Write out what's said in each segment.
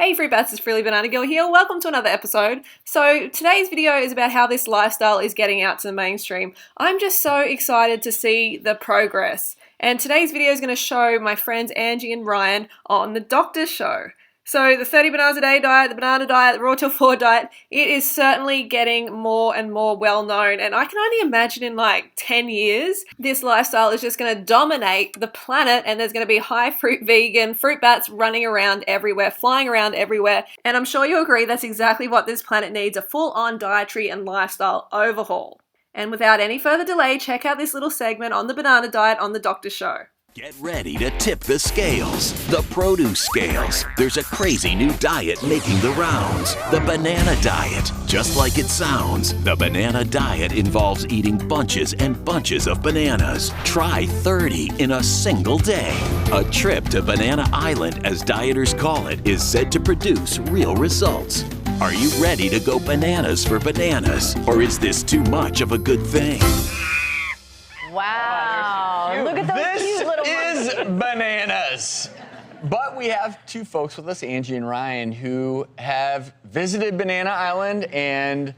Hey Fruit Bats, it's Frilly Banana Girl here. Welcome to another episode. So today's video is about how this lifestyle is getting out to the mainstream. I'm just so excited to see the progress. And today's video is going to show my friends Angie and Ryan on the doctor's show. So the 30 bananas a day diet, the banana diet, the raw till 4 diet, it is certainly getting more and more well known. And I can only imagine in like 10 years, this lifestyle is just going to dominate the planet and there's going to be high fruit vegan fruit bats running around everywhere, flying around everywhere. And I'm sure you agree that's exactly what this planet needs, a full-on dietary and lifestyle overhaul. And without any further delay, check out this little segment on the banana diet on the doctor's show. Get ready to tip the scales, the produce scales. There's a crazy new diet making the rounds, the banana diet. Just like it sounds, the banana diet involves eating bunches and bunches of bananas. Try 30 in a single day. A trip to Banana Island, as dieters call it, is said to produce real results. Are you ready to go bananas for bananas, or is this too much of a good thing? Wow, look at those cute little This is bananas. But we have two folks with us, Angie and Ryan, who have visited Banana Island, and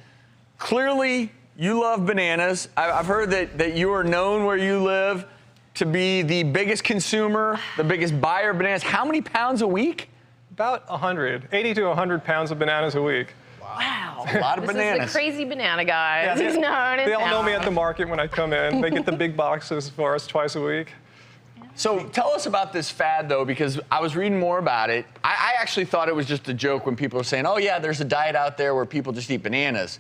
clearly you love bananas. I've heard that you are known where you live to be the biggest consumer, the biggest buyer of bananas. How many pounds a week? About 100, 80 to 100 pounds of bananas a week. Wow. A lot of bananas. This is the crazy banana guy. Yeah, He's known they all know me at the market when I come in. They get the big boxes for us twice a week. So tell us about this fad, though, because I was reading more about it. I actually thought it was just a joke when people were saying, oh, yeah, there's a diet out there where people just eat bananas.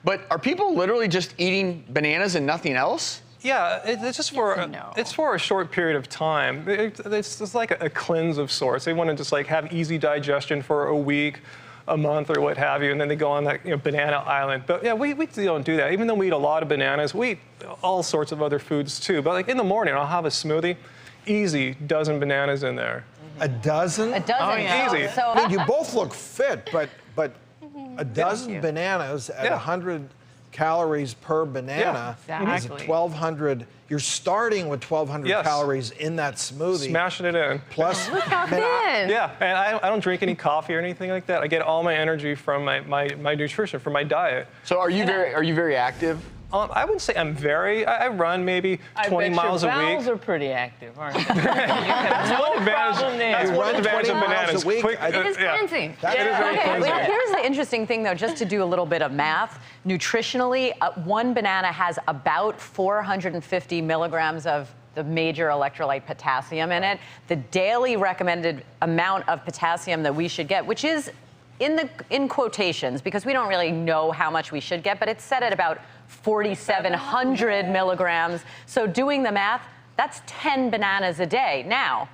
But are people literally just eating bananas and nothing else? Yeah, it's just it's for a short period of time. It's like a cleanse of sorts. They want to just like have easy digestion for a week, a month, or what have you, and then they go on that banana island. But yeah, we don't do that. Even though we eat a lot of bananas, we eat all sorts of other foods too. But like in the morning, I'll have a smoothie, easy dozen bananas in there. A dozen? A dozen. Oh, yeah. Easy. So, I mean, you both look fit, but a dozen bananas at 100 calories per banana is 1,200. You're starting with 1,200 calories in that smoothie. Smashing it in. Look how thin. Yeah, and I don't drink any coffee or anything like that. I get all my energy from my nutrition, from my diet. So are you very active? I wouldn't say I'm I run maybe 20 miles a week. Your bowels are pretty active, aren't they? That's one advantage of bananas. It is cleansing. It is very cleansing. Here's the interesting thing, though, just to do a little bit of math. Nutritionally, one banana has about 450 milligrams of the major electrolyte potassium in it. The daily recommended amount of potassium that we should get, which is in quotations, because we don't really know how much we should get, but it's set at about 4,700 milligrams. So doing the math, that's 10 bananas a day. Now,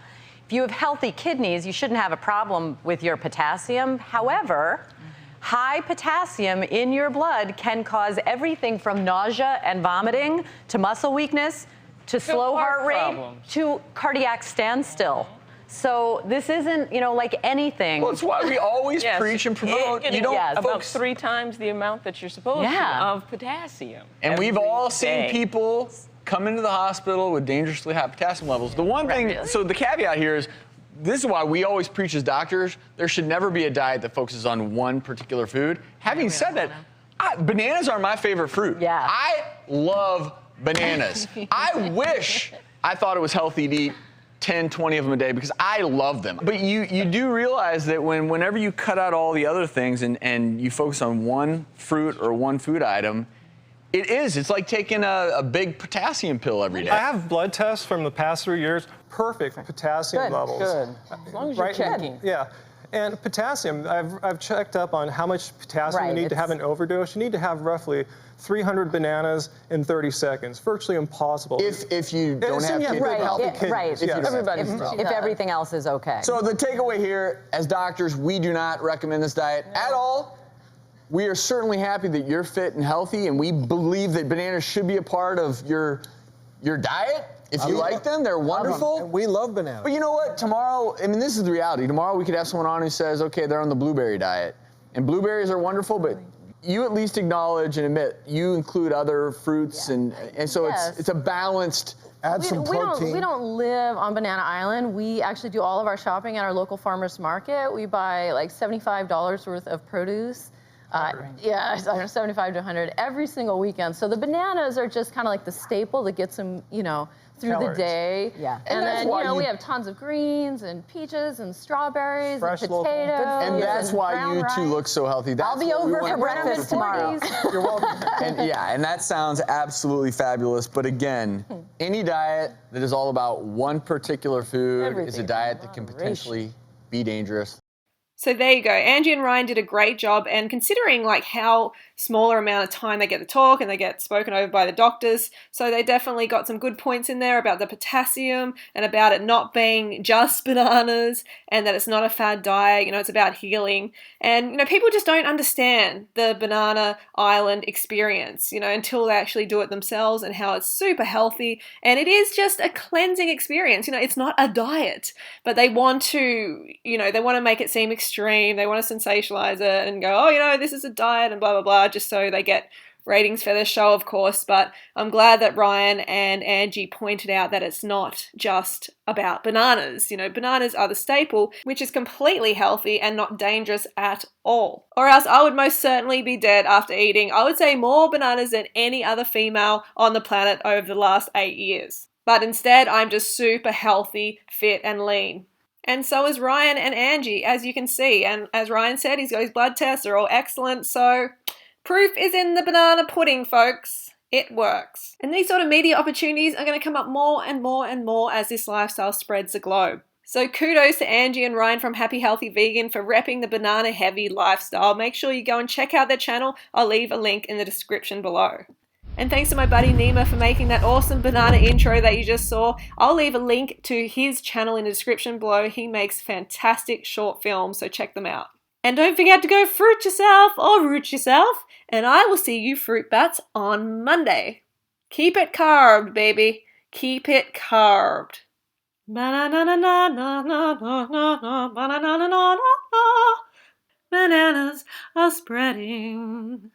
if you have healthy kidneys, you shouldn't have a problem with your potassium. However, high potassium in your blood can cause everything from nausea and vomiting to muscle weakness to slow heart rate to cardiac standstill. So this isn't, like anything. Well, it's why we always preach and promote. You don't about 3 times the amount that you're supposed to of potassium. And we've all seen people come into the hospital with dangerously high potassium levels. The one thing, so the caveat here is, this is why we always preach as doctors, there should never be a diet that focuses on one particular food. Having said that, bananas are my favorite fruit. Yeah. I love bananas. I wish I thought it was healthy to eat 10, 20 of them a day because I love them. But you do realize that whenever you cut out all the other things and you focus on one fruit or one food item, it's like taking a big potassium pill every day. I have blood tests from the past 3 years, perfect potassium levels. Good. As long as you're checking. Yeah. And potassium, I've checked up on how much potassium you need to have an overdose. You need to have roughly 300 bananas in 30 seconds. Virtually impossible. If you don't have kids. If everything else is okay. So the takeaway here, as doctors, we do not recommend this diet at all. We are certainly happy that you're fit and healthy, and we believe that bananas should be a part of your diet. If you like them, they're wonderful. And we love bananas. But you know what? Tomorrow, I mean, this is the reality. Tomorrow we could have someone on who says, okay, they're on the blueberry diet. And blueberries are wonderful, but you at least acknowledge and admit you include other fruits and so it's a balanced. Add some protein. We don't live on Banana Island. We actually do all of our shopping at our local farmers market. We buy like $75 worth of produce. Yeah, 75 to 100 every single weekend. So the bananas are just kind of like the staple that gets them, you know, through the day. Yeah. And then, you know, we have tons of greens and peaches and strawberries and potatoes. And that's why you two look so healthy. That's I'll be over for breakfast tomorrow. You're welcome. And that sounds absolutely fabulous. But again, any diet that is all about one particular food is a diet that can potentially be dangerous. So there you go. Angie and Ryan did a great job, and considering like how smaller amount of time they get to talk and they get spoken over by the doctors, so they definitely got some good points in there about the potassium and about it not being just bananas and that it's not a fad diet, you know, it's about healing. And, you know, people just don't understand the Banana Island experience, you know, until they actually do it themselves and how it's super healthy. And it is just a cleansing experience. You know, it's not a diet, but they want to, you know, they want to make it seem extreme. They want to sensationalize it and go, oh, you know, this is a diet and blah, blah, blah, just so they get ratings for the show, of course. But I'm glad that Ryan and Angie pointed out that it's not just about bananas. You know, bananas are the staple, which is completely healthy and not dangerous at all. Or else I would most certainly be dead after eating, I would say, more bananas than any other female on the planet over the last 8 years. But instead, I'm just super healthy, fit, and lean. And so is Ryan and Angie, as you can see. And as Ryan said, his blood tests are all excellent. So proof is in the banana pudding, folks. It works. And these sort of media opportunities are going to come up more and more and more as this lifestyle spreads the globe. So kudos to Angie and Ryan from Happy Healthy Vegan for repping the banana heavy lifestyle. Make sure you go and check out their channel. I'll leave a link in the description below. And thanks to my buddy Nima for making that awesome banana intro that you just saw. I'll leave a link to his channel in the description below. He makes fantastic short films, so check them out. And don't forget to go fruit yourself or root yourself. And I will see you fruit bats on Monday. Keep it carved, baby. Keep it carved. Bananas are spreading.